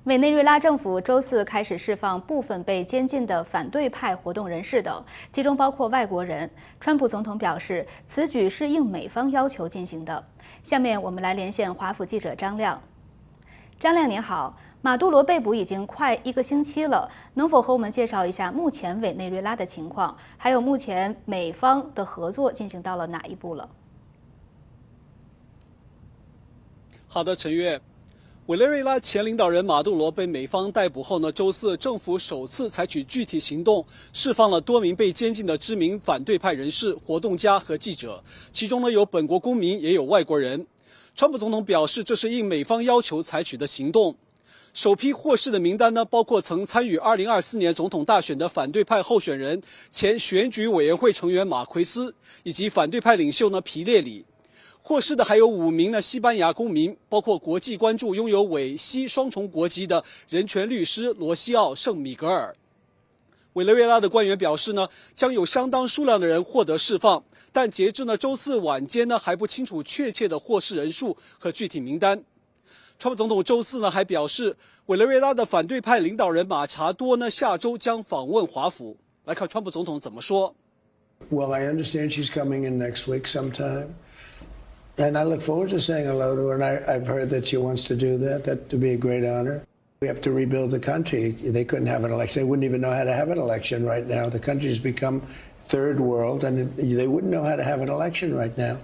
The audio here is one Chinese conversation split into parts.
委内瑞拉政府周四开始释放部分被监禁的反对派活动人士等，其中包括外国人。川普总统表示，此举是应美方要求进行的。下面我们来连线华府记者张亮。张亮您好，马杜罗被捕已经快1个星期了，能否和我们介绍一下目前委内瑞拉的情况，还有目前美方的合作进行到了哪一步了？好的，陈月。委内瑞拉前领导人马杜罗被美方逮捕后呢，周四政府首次采取具体行动，释放了多名被监禁的知名反对派人士、活动家和记者，其中呢有本国公民，也有外国人。川普总统表示，这是应美方要求采取的行动。首批获释的名单呢，包括曾参与2024年总统大选的反对派候选人、前选举委员会成员马奎斯，以及反对派领袖呢皮列里。获释的还有5名西班牙公民，包括国际关注拥有委西双重国籍的人权律师罗西奥·圣米格尔。委内瑞拉的官员表示呢，将有相当数量的人获得释放，但截至周四晚间呢，还不清楚确切的获释人数和具体名单。川普总统周四呢还表示，委内瑞拉的反对派领导人马查多呢下周将访问华府。来看川普总统怎么说。Well, I understand she's coming in next week sometime. And I look forward to saying hello to her, and I've heard that she wants to do that. That would be a great honor. We have to rebuild the country. They couldn't have an election. They wouldn't even know how to have an election right now. The country's become third world, and they wouldn't know how to have an election right now.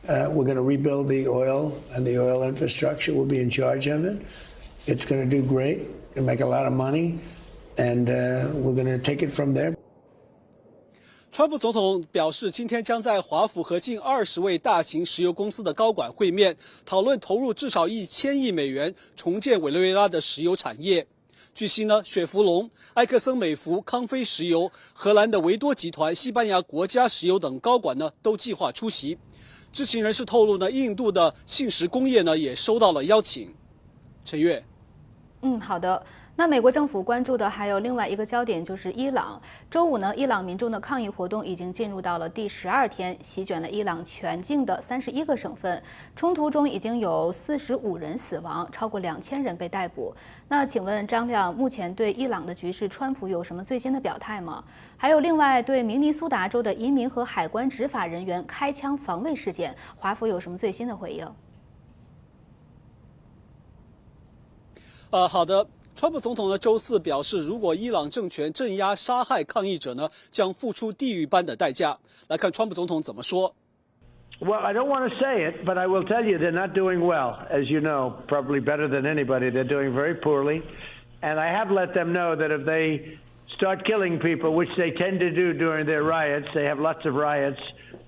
We're going to rebuild the oil and the oil infrastructure. We'll be in charge of it. It's going to do great and make a lot of money, and we're going to take it from there. 川普总统表示，今天将在华府和近20位大型石油公司的高管会面，讨论投入至少1000亿美元重建委内瑞拉的石油产业。据悉呢，雪佛龙、埃克森美孚、康菲石油、荷兰的维多集团、西班牙国家石油等高管呢都计划出席。知情人士透露呢，印度的信实工业呢也收到了邀请。陈月，好的。那美国政府关注的还有另外一个焦点，就是伊朗。周五呢，伊朗民众的抗议活动已经进入到了第12天，席卷了伊朗全境的31个省份。冲突中已经有45人死亡，超过2000人被逮捕。那请问张亮，目前对伊朗的局势，川普有什么最新的表态吗？还有另外对明尼苏达州的移民和海关执法人员开枪防卫事件，华府有什么最新的回应？好的。川普总统呢周四表示，如果伊朗政权镇压杀害抗议者呢，将付出地狱般的代价。来看川普总统怎么说。Well, I don't want to say it, but I will tell you they're not doing well. As you know, probably better than anybody, they're doing very poorly. And I have let them know that if they start killing people, which they tend to do during their riots, they have lots of riots,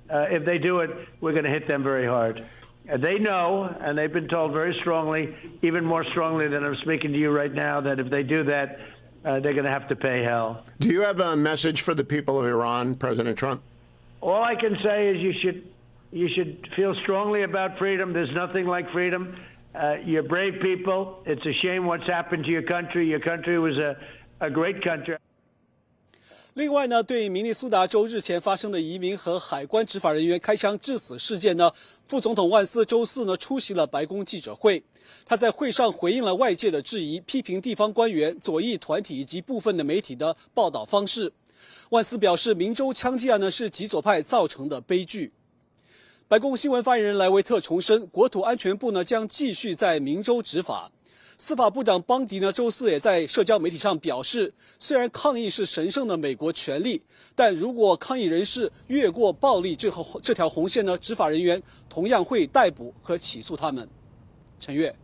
if they do it, we're going to hit them very hard. They know, and they've been told very strongly, even more strongly than I'm speaking to you right now, that if they do that, they're going to have to pay hell. Do you have a message for the people of Iran, President Trump? All I can say is you should feel strongly about freedom. There's nothing like freedom. You're brave people. It's a shame what's happened to your country. Your country was a great country. 另外呢，对明尼苏达州日前发生的移民和海关执法人员开枪致死事件呢，副总统万斯周四呢出席了白宫记者会。他在会上回应了外界的质疑，批评地方官员、左翼团体以及部分的媒体的报道方式。万斯表示，明州枪击案呢是极左派造成的悲剧。白宫新闻发言人莱维特重申，国土安全部呢将继续在明州执法。司法部长邦迪呢周四也在社交媒体上表示，虽然抗议是神圣的美国权利，但如果抗议人士越过暴力这条红线呢，执法人员同样会逮捕和起诉他们。陈月，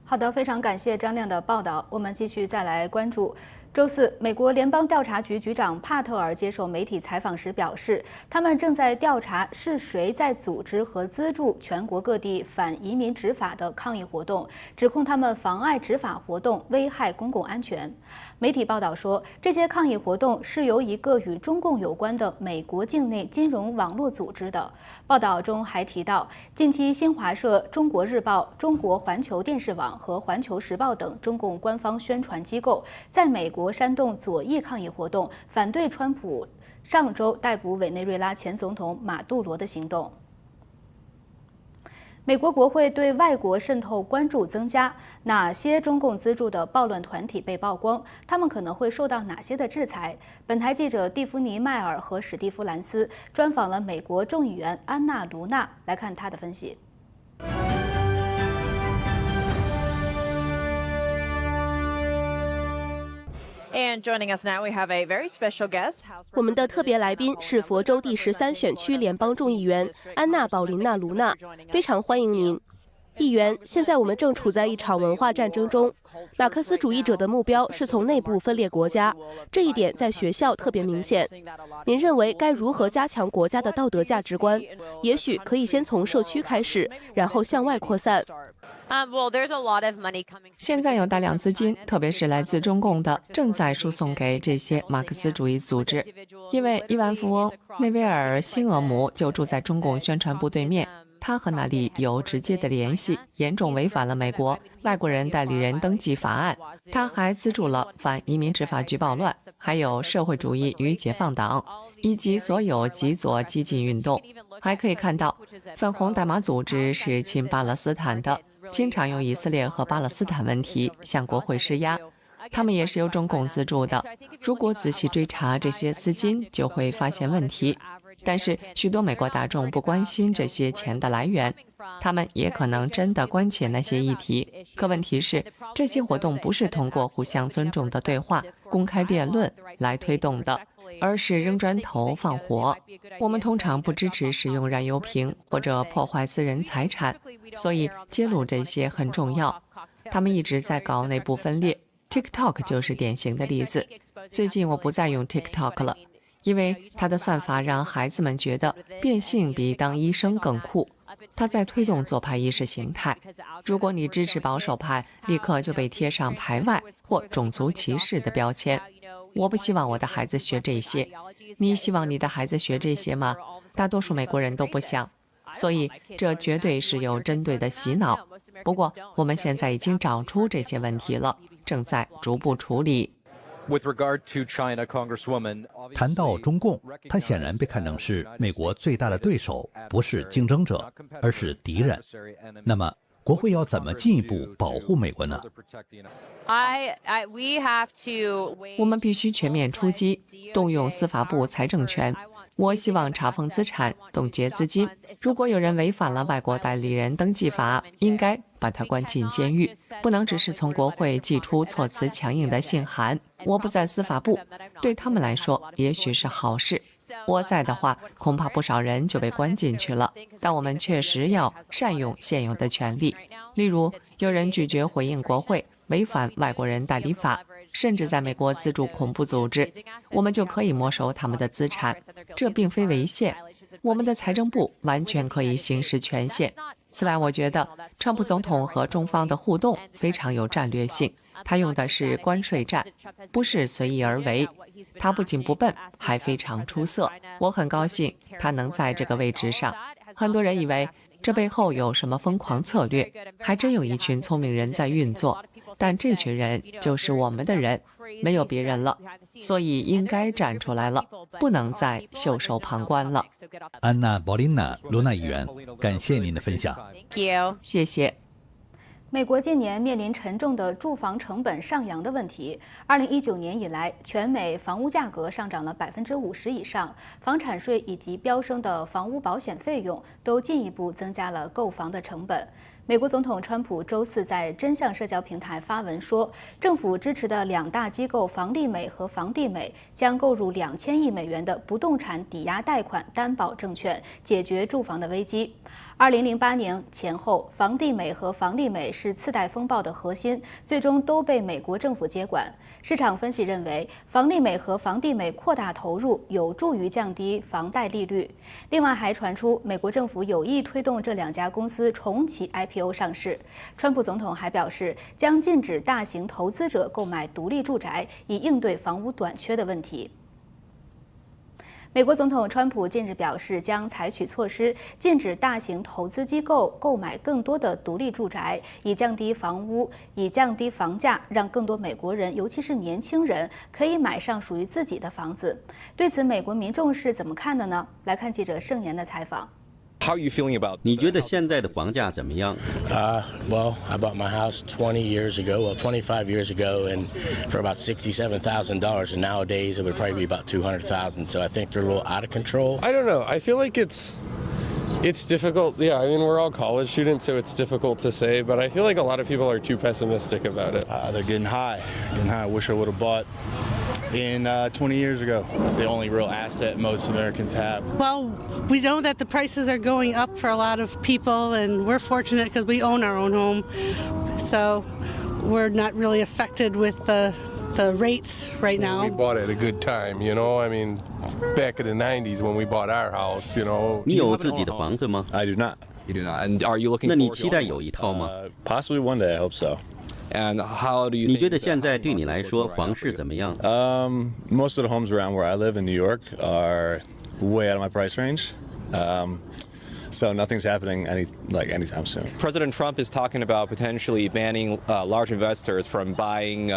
好的，非常感谢张亮的报道。我们继续再来关注。周四，美国联邦调查局局长帕特尔接受媒体采访时表示，他们正在调查是谁在组织和资助全国各地反移民执法的抗议活动，指控他们妨碍执法活动，危害公共安全。媒体报道说，这些抗议活动是由一个与中共有关的美国境内金融网络组织的。报道中还提到，近期新华社、中国日报、中国环球电视网和环球时报等中共官方宣传机构在美国煽动左翼抗议活动，反对川普上周逮捕委内瑞拉前总统马杜罗的行动。美国国会对外国渗透关注增加，哪些中共资助的暴乱团体被曝光？他们可能会受到哪些的制裁？本台记者蒂芙尼·迈尔和史蒂夫·兰斯专访了美国众议员安娜·卢娜，来看她的分析。我们的特别来宾是佛州第13选区联邦众议员安娜·保琳娜·卢娜，非常欢迎您，议员。现在我们正处在一场文化战争中，马克思主义者的目标是从内部分裂国家，这一点在学校特别明显。您认为该如何加强国家的道德价值观？也许可以先从社区开始，然后向外扩散。现在有大量资金，特别是来自中共的，正在输送给这些马克思主义组织。因为亿万富翁内维尔·辛俄姆就住在中共宣传部对面，他和那里有直接的联系，严重违反了美国外国人代理人登记法案。他还资助了反移民执法局暴乱，还有社会主义与解放党，以及所有极左激进运动。还可以看到，粉红大麻组织是亲巴勒斯坦的，经常用以色列和巴勒斯坦问题向国会施压，他们也是由中共资助的。如果仔细追查这些资金，就会发现问题。但是许多美国大众不关心这些钱的来源，他们也可能真的关切那些议题。可问题是，这些活动不是通过互相尊重的对话、公开辩论来推动的，而是扔砖头放火。我们通常不支持使用燃油瓶或者破坏私人财产，所以揭露这些很重要。他们一直在搞内部分裂， TikTok 就是典型的例子。最近我不再用 TikTok 了，因为它的算法让孩子们觉得变性比当医生更酷。它在推动左派意识形态。如果你支持保守派，立刻就被贴上排外或种族歧视的标签。我不希望我的孩子学这些。你希望你的孩子学这些吗？大多数美国人都不想。所以这绝对是有针对的洗脑。不过我们现在已经找出这些问题了，正在逐步处理。谈到中共，它显然被看成是美国最大的对手，不是竞争者，而是敌人。那么国会要怎么进一步保护美国呢？我们必须全面出击，动用司法部财政权。我希望查封资产，冻结资金。如果有人违反了外国代理人登记法，应该把他关进监狱，不能只是从国会寄出措辞强硬的信函。我不在司法部，对他们来说也许是好事。我在的话，恐怕不少人就被关进去了。但我们确实要善用现有的权利，例如有人拒绝回应国会，违反外国人代理法，甚至在美国资助恐怖组织，我们就可以没收他们的资产。这并非违宪，我们的财政部完全可以行使权限。此外，我觉得川普总统和中方的互动非常有战略性，他用的是关税战，不是随意而为。他不仅不笨，还非常出色。我很高兴他能在这个位置上。很多人以为这背后有什么疯狂策略，还真有一群聪明人在运作，但这群人就是我们的人，没有别人了，所以应该站出来了，不能再袖手旁观了。安娜·保琳娜·卢娜议员，感谢您的分享。谢谢。美国近年面临沉重的住房成本上扬的问题。2019年以来，全美房屋价格上涨了50%以上，房产税以及飙升的房屋保险费用都进一步增加了购房的成本。美国总统川普周四在真相社交平台发文说，政府支持的两大机构房利美和房地美将购入2000亿美元的不动产抵押贷款担保证券，解决住房的危机。2008年前后，房地美和房利美是次贷风暴的核心，最终都被美国政府接管。市场分析认为，房利美和房地美扩大投入有助于降低房贷利率。另外，还传出美国政府有意推动这两家公司重启 IPO 上市。川普总统还表示，将禁止大型投资者购买独立住宅，以应对房屋短缺的问题。美国总统川普近日表示，将采取措施禁止大型投资机构购买更多的独立住宅，以降低房价，让更多美国人，尤其是年轻人，可以买上属于自己的房子。对此，美国民众是怎么看的呢？来看记者盛言的采访。How are you feeling about? 你觉得现在的房价怎么样？ Well, I bought my house 20 years ago, well, 25 years ago, and for about $67,000. And nowadays, it would probably be about $200,000. So I think they're a little out of control. I don't know. I feel like it's difficult. Yeah, I mean, we're all college students, so it's difficult to say. But I feel like a lot of people are too pessimistic about it. They're getting high. I wish I would have bought in 20 years ago. It's the only real asset most Americans have. Well, we know that the prices are going up for a lot of people, and we're fortunate because we own our own home. So we're not really affected with the rates right now. We bought at a good time, you know. I mean, back in the 90s when we bought our house, you know. 你有自己的房子吗？ I do not. You do not. And are you looking? 那你期待有一套吗？ Possibly one day. I hope so. And how do you? 你觉得现在对你来说房市怎么样？ Most of the homes around where I live in New York are way out of my price range. So nothing's happening anytime soon. President Trump is talking about potentially banning large investors from buying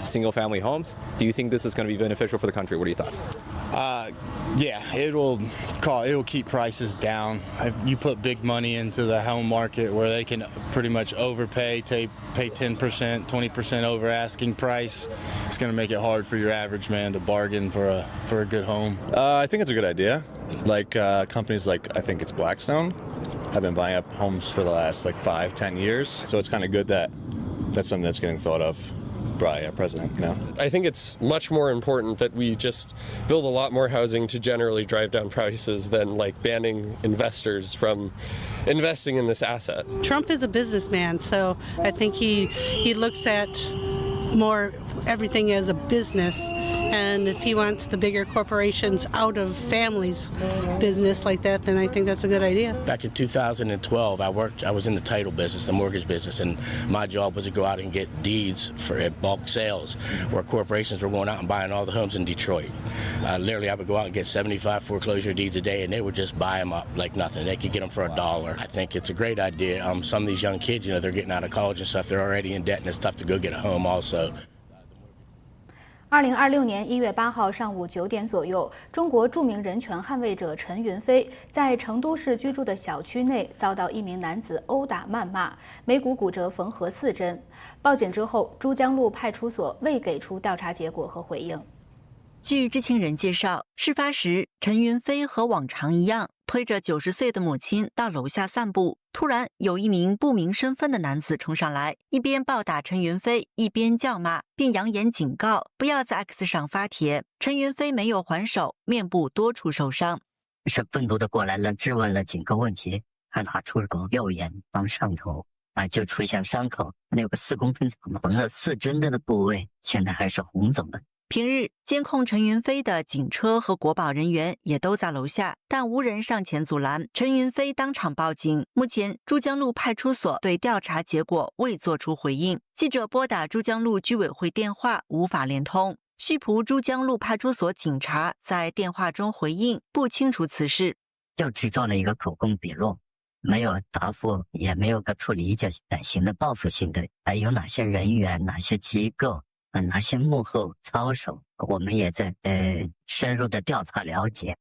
single-family homes. Do you think this is going to be beneficial for the country? What are your thoughts? Yeah, it'll keep prices down. If you put big money into the home market where they can pretty much overpay, pay 10%, 20% over asking price, it's going to make it hard for your average man to bargain for a good home. I think it's a good idea. Like companies like I think it's Blackstone have been buying up homes for the last 5-10 years. So it's kind of good that that's something that's getting thought of by a president, you know. I think it's much more important that we just build a lot more housing to generally drive down prices than banning investors from investing in this asset. Trump is a businessman, so I think he looks at more everything as a business, and if he wants the bigger corporations out of families' business like that, then I think that's a good idea. Back in 2012, I was in the title business, the mortgage business, and my job was to go out and get deeds for bulk sales, where corporations were going out and buying all the homes in Detroit. Literally, I would go out and get 75 foreclosure deeds a day, and they would just buy them up like nothing. They could get them for $1. I think it's a great idea. Some of these young kids, they're getting out of college and stuff, they're already in debt, and it's tough to go get a home also. 2026年1月8号上午9点左右，中国著名人权捍卫者陈云飞在成都市居住的小区内遭到一名男子殴打谩骂，眉骨骨折缝合4针。报警之后，珠江路派出所未给出调查结果和回应。据知情人介绍，事发时陈云飞和往常一样推着90岁的母亲到楼下散步，突然有一名不明身份的男子冲上来，一边暴打陈云飞，一边叫骂，并扬言警告不要在 X 上发帖。陈云飞没有还手，面部多处受伤，是愤怒的过来了，质问了几个问题，还拿出了个右眼往上头就出现伤口，那有个4公分长的缝了4针的部位，现在还是红肿的。平日监控陈云飞的警车和国保人员也都在楼下，但无人上前阻拦。陈云飞当场报警。目前珠江路派出所对调查结果未作出回应。记者拨打珠江路居委会电话无法连通。溆浦珠江路派出所警察在电话中回应不清楚此事，就只做了一个口供笔录，没有答复，也没有个处理一些典型的报复性的，有哪些人员、哪些机构。哪些幕后操守，我们也在深入的调查了解。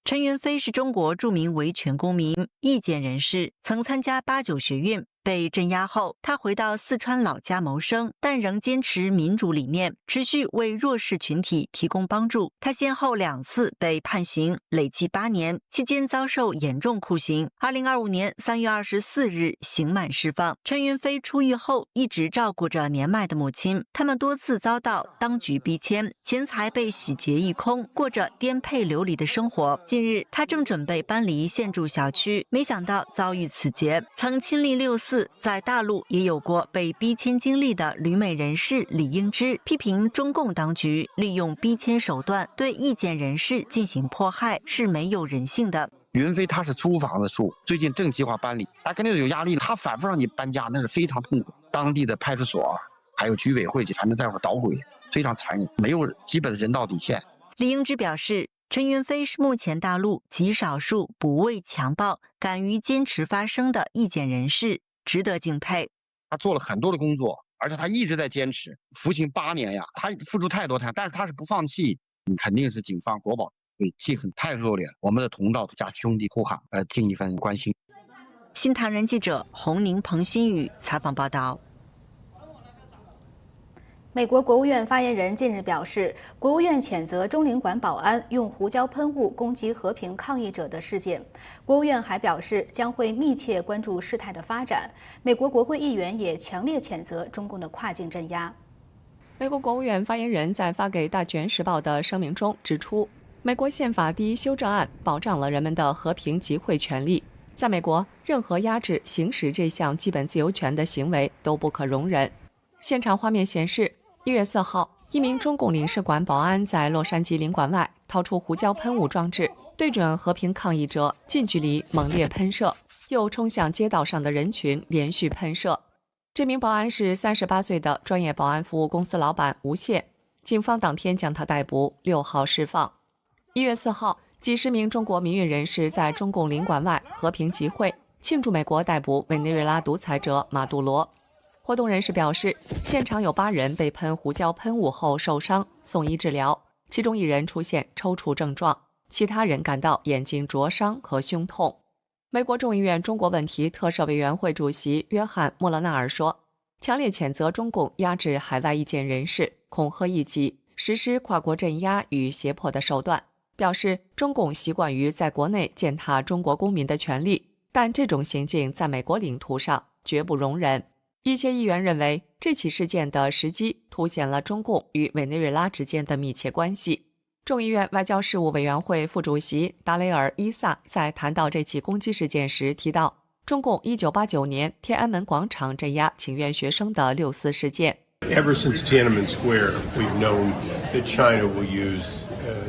陈云飞是中国著名维权公民、意见人士，曾参加89学运。被镇压后，他回到四川老家谋生，但仍坚持民主理念，持续为弱势群体提供帮助。他先后2次被判刑，累计8年，期间遭受严重酷刑。2025年3月24日刑满释放。陈云飞出狱后一直照顾着年迈的母亲，他们多次遭到当局逼迁，钱财被洗劫一空，过着颠沛流离的生活。近日，他正准备搬离现住小区，没想到遭遇此劫。曾亲历6次在大陆也有过被逼迁经历的旅美人士李英芝批评中共当局利用逼迁手段对意见人士进行迫害是没有人性的。云飞他是租房子住，最近正计划搬离，他肯定有压力，他反复让你搬家，那是非常痛苦。当地的派出所还有居委会反正在这捣鬼，非常残忍，没有基本的人道底线。李英芝表示，陈云飞是目前大陆极少数不畏强暴、敢于坚持发声的意见人士，值得敬佩。他做了很多的工作，而且他一直在坚持。服刑8年呀，他付出太多，但是他是不放弃。你肯定是警方国保对，气氛太恶劣了，我们的同道加兄弟呼喊，尽一份关心。新唐人记者洪宁、彭新宇采访报道。美国国务院发言人近日表示，国务院谴责中领馆保安用胡椒喷雾攻击和平抗议者的事件。国务院还表示，将会密切关注事态的发展。美国国会议员也强烈谴责中共的跨境镇压。美国国务院发言人在发给《大卷时报》的声明中指出，美国宪法第1修正案保障了人们的和平集会权利。在美国，任何压制行使这项基本自由权的行为都不可容忍。现场画面显示，1月4号，一名中共领事馆保安在洛杉矶领馆外掏出胡椒喷雾装置，对准和平抗议者近距离猛烈喷射，又冲向街道上的人群连续喷射。这名保安是38岁的专业保安服务公司老板吴谢，警方当天将他逮捕，6号释放。1月4号，几十名中国民运人士在中共领馆外和平集会，庆祝美国逮捕委内瑞拉独裁者马杜罗。活动人士表示，现场有8人被喷胡椒喷雾后受伤，送医治疗，其中1人出现抽搐症状，其他人感到眼睛灼伤和胸痛。美国众议院中国问题特设委员会主席约翰·莫勒纳尔说，强烈谴责中共压制海外意见人士、恐吓异己、实施跨国镇压与胁迫的手段，表示中共习惯于在国内践踏中国公民的权利，但这种行径在美国领土上绝不容忍。一些议员认为，这起事件的时机凸显了中共与委内瑞拉之间的密切关系。众议院外交事务委员会副主席达雷尔·伊萨在谈到这起攻击事件时提到，中共1989年天安门广场镇压请愿学生的6四事件。Ever since Tiananmen Square, we've known that China will use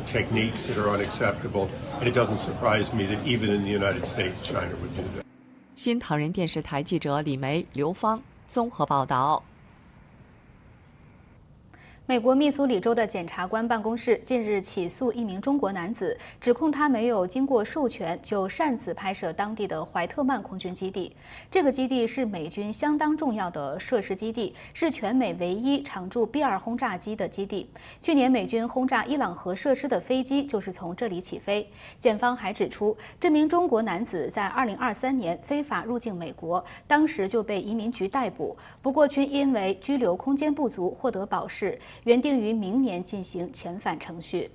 techniques that are unacceptable, and it doesn't surprise me that even in the United States, China would do that. 新唐人电视台记者李梅、刘芳综合报道。美国密苏里州的检察官办公室近日起诉一名中国男子，指控他没有经过授权就擅自拍摄当地的怀特曼空军基地。这个基地是美军相当重要的设施基地，是全美唯一常驻 B-2轰炸机的基地。去年美军轰炸伊朗核设施的飞机就是从这里起飞。检方还指出，这名中国男子在2023年非法入境美国，当时就被移民局逮捕，不过均因为拘留空间不足获得保释。原定于明年进行遣返程序。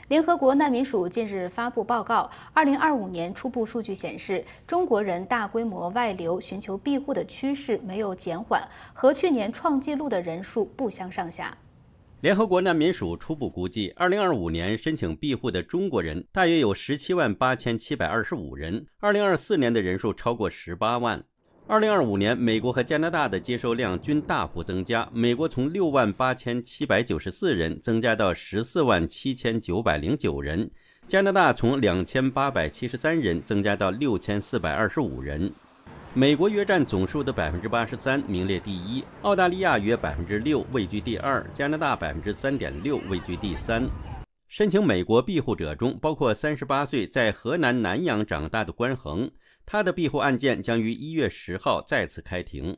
联合国难民署近日发布报告，2025年初步数据显示，中国人大规模外流寻求庇护的趋势没有减缓，和去年创纪录的人数不相上下。联合国难民署初步估计，2025年申请庇护的中国人大约有178725人，2024年的人数超过18万。2025年，美国和加拿大的接收量均大幅增加。美国从68794人增加到147909人，加拿大从2873人增加到6425人。美国约占总数的83%，名列第一；澳大利亚约6%，位居第二；加拿大3.6%，位居第三。申请美国庇护者中，包括38岁在河南南阳长大的关恒。他的庇护案件将于1月10号再次开庭。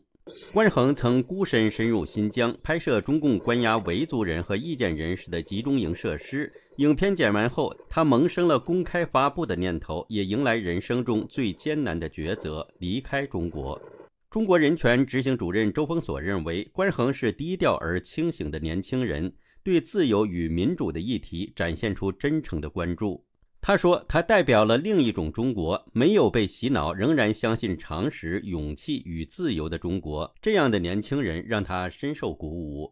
关恒曾孤身深入新疆，拍摄中共关押维族人和意见人士的集中营设施。影片剪完后，他萌生了公开发布的念头，也迎来人生中最艰难的抉择——离开中国。中国人权执行主任周峰锁认为，关恒是低调而清醒的年轻人，对自由与民主的议题展现出真诚的关注。他说，他代表了另一种中国，没有被洗脑，仍然相信常识、勇气与自由的中国。这样的年轻人让他深受鼓舞。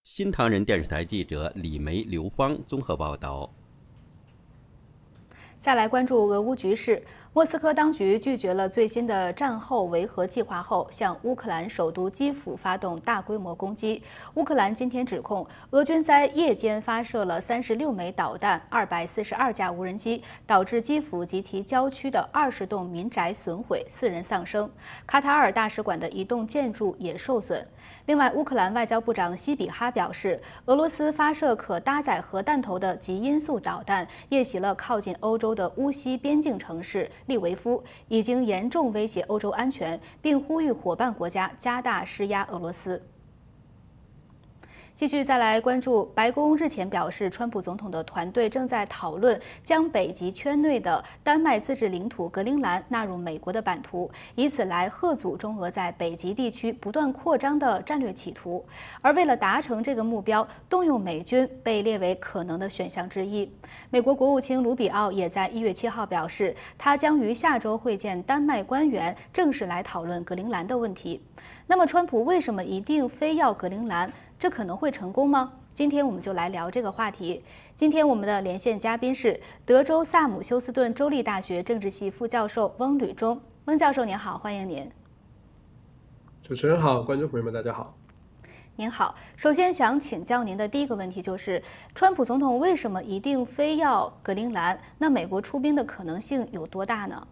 新唐人电视台记者李梅、刘芳综合报道。再来关注俄乌局势。莫斯科当局拒绝了最新的战后维和计划后，向乌克兰首都基辅发动大规模攻击。乌克兰今天指控俄军在夜间发射了36枚导弹、242架无人机，导致基辅及其郊区的20栋民宅损毁，4人丧生。卡塔尔大使馆的一栋建筑也受损。另外，乌克兰外交部长西比哈表示，俄罗斯发射可搭载核弹头的极音速导弹，夜袭了靠近欧洲的乌西边境城市利维夫，已经严重威胁欧洲安全，并呼吁伙伴国家加大施压俄罗斯。继续再来关注，白宫日前表示，川普总统的团队正在讨论将北极圈内的丹麦自治领土格陵兰纳入美国的版图，以此来遏阻中俄在北极地区不断扩张的战略企图。而为了达成这个目标，动用美军被列为可能的选项之一。美国国务卿卢比奥也在1月7号表示，他将于下周会见丹麦官员，正式来讨论格陵兰的问题。那么，川普为什么一定非要格陵兰？这可能会成功吗？今天我们就来聊这个话题。今天我们的连线嘉宾是德州萨姆休斯顿州立大学政治系副教授翁履中。翁教授您好，欢迎您。主持人好，观众朋友们大家好。您好，首先想请教您的第一个问题就是，川普总统为什么一定非要格陵兰？那美国出兵的可能性有多大呢？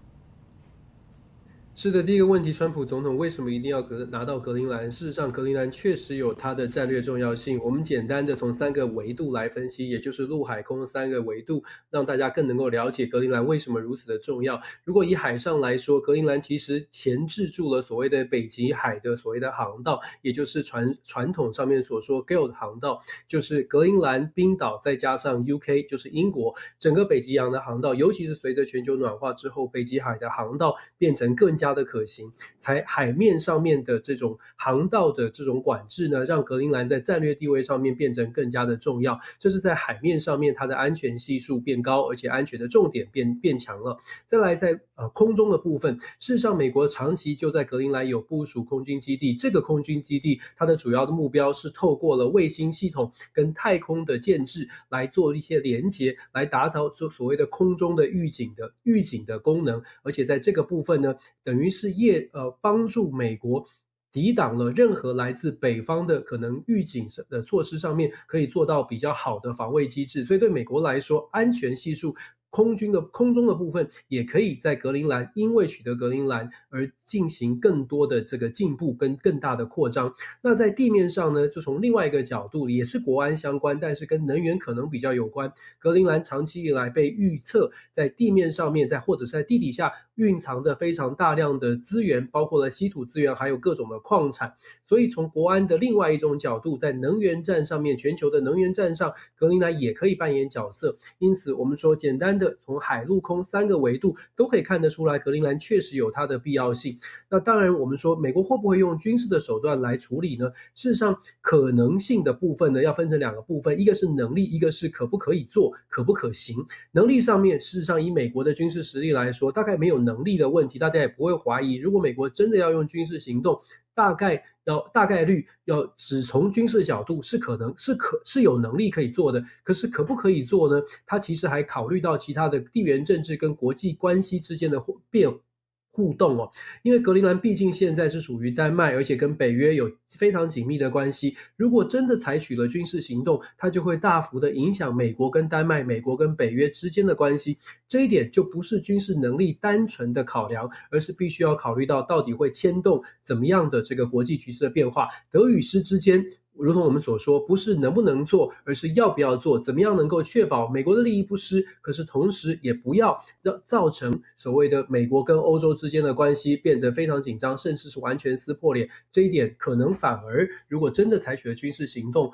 是的，第一个问题，川普总统为什么一定要拿到格陵兰？事实上，格陵兰确实有它的战略重要性。我们简单的从3个维度来分析，也就是陆海空3个维度，让大家更能够了解格陵兰为什么如此的重要。如果以海上来说，格陵兰其实钳制住了所谓的北极海的所谓的航道，也就是传统上面所说 GALE 的航道，就是格陵兰、冰岛再加上 UK 就是英国，整个北极洋的航道，尤其是随着全球暖化之后，北极海的航道变成更加的可行，才海面上面的这种航道的这种管制呢，让格陵兰在战略地位上面变成更加的重要。这是在海面上面它的安全系数变高，而且安全的重点变强了。再来在空中的部分，事实上美国长期就在格陵兰有部署空军基地，这个空军基地它的主要的目标是透过了卫星系统跟太空的建制来做一些连接，来打造所谓的空中的预警的功能，而且在这个部分呢，等于是帮助美国抵挡了任何来自北方的可能预警的措施上面，可以做到比较好的防卫机制。所以对美国来说，安全系数空中的部分也可以在格陵兰，因为取得格陵兰而进行更多的这个进步跟更大的扩张。那在地面上呢，就从另外一个角度，也是国安相关，但是跟能源可能比较有关。格陵兰长期以来被预测在地面上面，或者是在地底下蕴藏着非常大量的资源，包括了稀土资源，还有各种的矿产。所以从国安的另外一种角度，在能源战上面，全球的能源战上，格陵兰也可以扮演角色。因此我们说，简单的从海陆空3个维度都可以看得出来，格陵兰确实有它的必要性。那当然我们说美国会不会用军事的手段来处理呢？事实上可能性的部分呢，要分成2个部分，一个是能力，一个是可不可以做，可不可行。能力上面，事实上以美国的军事实力来说，大概没有能力的问题，大家也不会怀疑，如果美国真的要用军事行动，大概率要只从军事角度是有能力可以做的，可是可不可以做呢？它其实还考虑到其他的地缘政治跟国际关系之间的互动哦，因为格陵兰毕竟现在是属于丹麦，而且跟北约有非常紧密的关系。如果真的采取了军事行动，它就会大幅的影响美国跟丹麦、美国跟北约之间的关系。这一点就不是军事能力单纯的考量，而是必须要考虑到到底会牵动怎么样的这个国际局势的变化。德与失之间，如同我们所说，不是能不能做，而是要不要做，怎么样能够确保美国的利益不失，可是同时也不要造成所谓的美国跟欧洲之间的关系变得非常紧张，甚至是完全撕破脸。这一点可能反而如果真的采取了军事行动，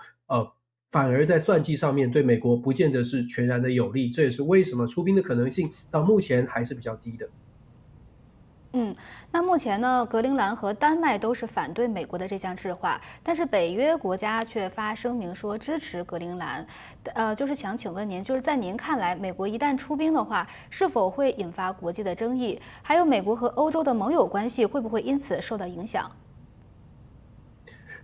反而在算计上面对美国不见得是全然的有利。这也是为什么出兵的可能性到目前还是比较低的。那目前呢，格陵兰和丹麦都是反对美国的这项制划，但是北约国家却发声明说支持格陵兰。就是想请问您，就是在您看来，美国一旦出兵的话，是否会引发国际的争议？还有美国和欧洲的盟友关系会不会因此受到影响？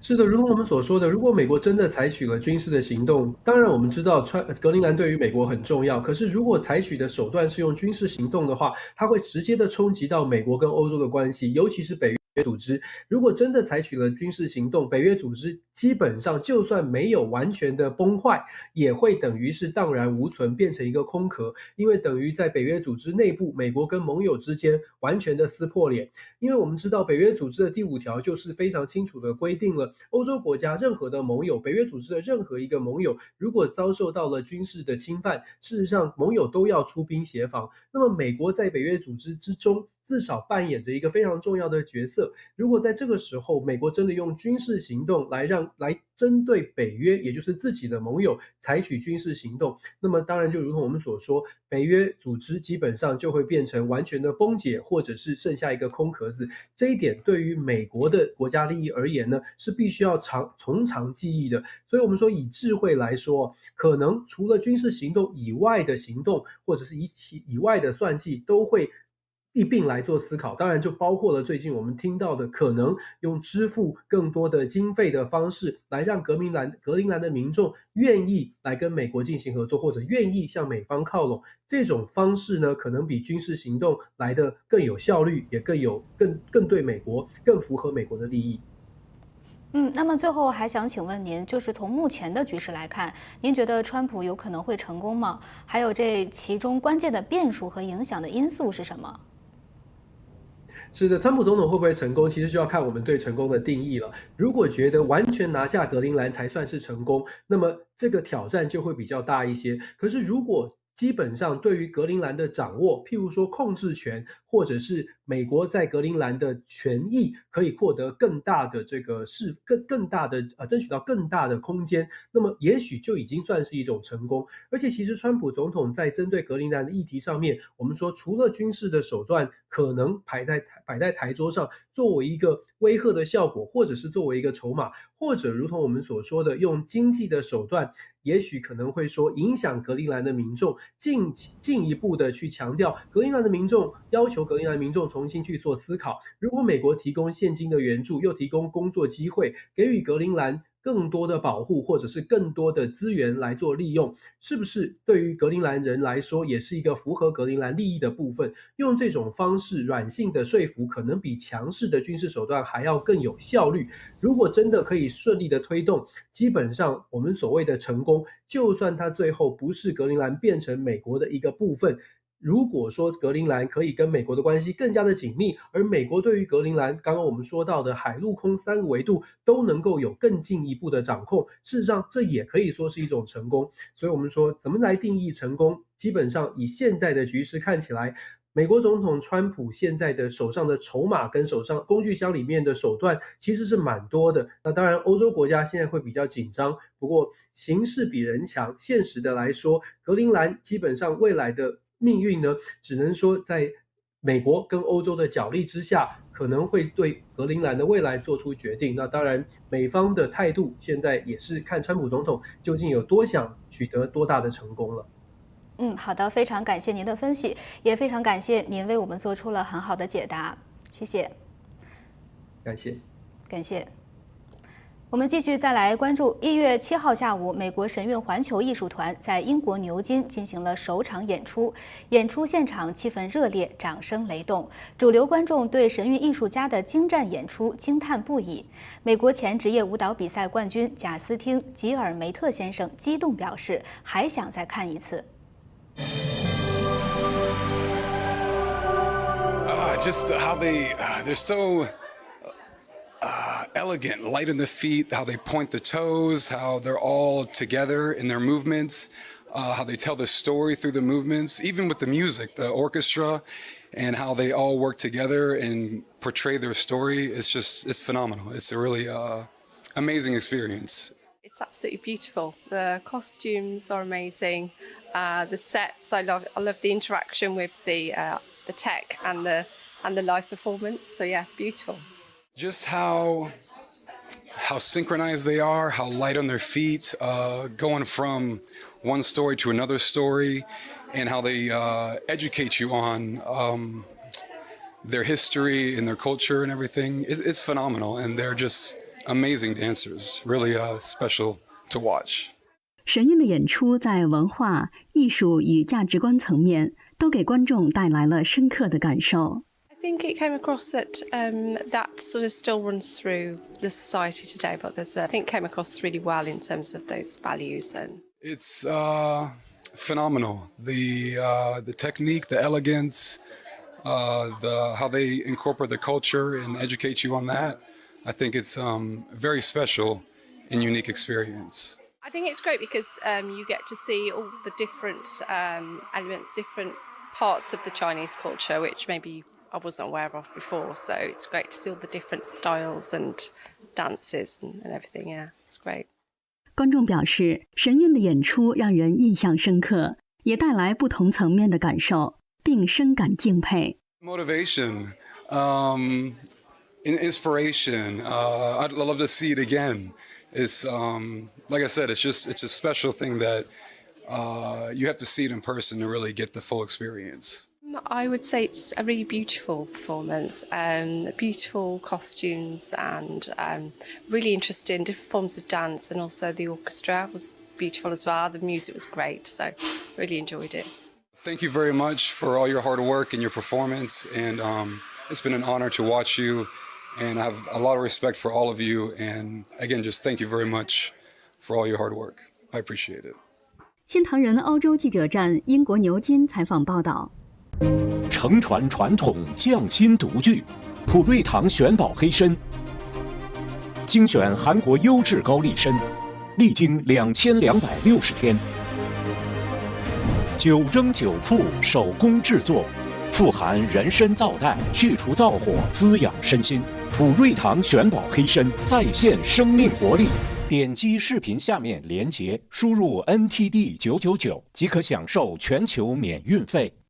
是的，如同我们所说的，如果美国真的采取了军事的行动，当然我们知道格陵兰对于美国很重要，可是如果采取的手段是用军事行动的话，它会直接的冲击到美国跟欧洲的关系，尤其是北约组织。如果真的采取了军事行动，北约组织基本上就算没有完全的崩坏，也会等于是荡然无存，变成一个空壳，因为等于在北约组织内部，美国跟盟友之间完全的撕破脸。因为我们知道北约组织的第5条就是非常清楚的规定了，欧洲国家任何的盟友，北约组织的任何一个盟友，如果遭受到了军事的侵犯，事实上盟友都要出兵协防。那么美国在北约组织之中至少扮演着一个非常重要的角色。如果在这个时候，美国真的用军事行动来针对北约，也就是自己的盟友采取军事行动，那么当然就如同我们所说，北约组织基本上就会变成完全的崩解，或者是剩下一个空壳子。这一点对于美国的国家利益而言呢，是必须要从长计议的。所以我们说以智慧来说，可能除了军事行动以外的行动，或者是以外的算计，都会一并来做思考，当然就包括了最近我们听到的可能用支付更多的经费的方式来让格陵兰的民众愿意来跟美国进行合作，或者愿意向美方靠拢。这种方式呢，可能比军事行动来得更有效率，也更对美国更符合美国的利益。那么最后还想请问您，就是从目前的局势来看，您觉得川普有可能会成功吗？还有这其中关键的变数和影响的因素是什么？是的，川普总统会不会成功，其实就要看我们对成功的定义了。如果觉得完全拿下格陵兰才算是成功，那么这个挑战就会比较大一些。可是如果基本上对于格陵兰的掌握，譬如说控制权，或者是美国在格陵兰的权益可以获得更大的更大的争取到更大的空间，那么也许就已经算是一种成功。而且其实川普总统在针对格陵兰的议题上面，我们说除了军事的手段可能摆在台桌上作为一个威吓的效果，或者是作为一个筹码，或者如同我们所说的用经济的手段，也许可能会说影响格陵兰的民众，进一步的去强调格陵兰的民众，要求格陵兰民众重新去做思考。如果美国提供现金的援助，又提供工作机会，给予格陵兰更多的保护，或者是更多的资源来做利用，是不是对于格陵兰人来说也是一个符合格陵兰利益的部分？用这种方式软性的说服，可能比强势的军事手段还要更有效率。如果真的可以顺利的推动，基本上我们所谓的成功，就算它最后不是格陵兰变成美国的一个部分，如果说格陵兰可以跟美国的关系更加的紧密，而美国对于格陵兰刚刚我们说到的海陆空3个维度都能够有更进一步的掌控，事实上这也可以说是一种成功。所以我们说怎么来定义成功，基本上以现在的局势看起来，美国总统川普现在的手上的筹码跟手上工具箱里面的手段其实是蛮多的。那当然欧洲国家现在会比较紧张，不过形势比人强，现实的来说，格陵兰基本上未来的命运呢，只能说在美国跟欧洲的角力之下，可能会对格陵兰的未来做出决定。那当然美方的态度现在也是看川普总统究竟有多想取得多大的成功了。好的，非常感谢您的分析，也非常感谢您为我们做出了很好的解答，谢谢。感谢。我们继续再来关注1月7号下午，美国神韵环球艺术团在英国牛津进行了首场演出。演出现场气氛热烈，掌声雷动，主流观众对神韵艺术家的精湛演出惊叹不已。美国前职业舞蹈比赛冠军贾斯汀·吉尔梅特先生激动表示，还想再看一次。Just how they're so elegant, light on the feet, how they point the toes, how they're all together in their movements, how they tell the story through the movements, even with the music, the orchestra, and how they all work together and portray their story. It's phenomenal. It's a really amazing experience. It's absolutely beautiful. The costumes are amazing. The sets, I love the interaction with the tech and the live performance. So yeah, beautiful. Just how synchronized they are, how light on their feet, going from one story to another story, and how they educate you on their history and their culture and everything. It's phenomenal, and they're just amazing dancers. Really special to watch. 神韵的演出在文化、艺术与价值观层面都给观众带来了深刻的感受。I think it came across that that sort of still runs through the society today, but I think it came across really well in terms of those values. And it's phenomenal. The technique, the elegance, how they incorporate the culture and educate you on that. I think it's very special and unique experience. I think it's great because you get to see all the different elements, different parts of the Chinese culture, which maybe I wasn't aware of before. So it's great to see all the different styles and dances and everything. Yeah, it's great. 观众表示，神韵的演出让人印象深刻，也带来不同层面的感受，并深感敬佩。Motivation, inspiration. I'd love to see it again. It's like I said, it's a special thing that you have to see it in person to really get the full experience. I would say it's a really beautiful performance, beautiful costumes and really interesting different forms of dance, and also the orchestra was beautiful as well. The music was great, so really enjoyed it. Thank you very much for all your hard work and your performance, and it's been an honor to watch you, and I have a lot of respect for all of you, and again, just thank you very much for all your hard work. I appreciate it. 新唐人欧洲记者站英国牛津采访报道。承传传统，匠心独具，普瑞堂玄宝黑参，精选韩国优质高丽参，历经2260天，9蒸9曝，手工制作，富含人参皂苷，去除燥火，滋养身心。普瑞堂玄宝黑参再现生命活力。点击视频下面连结，输入 NTD999即可享受全球免运费。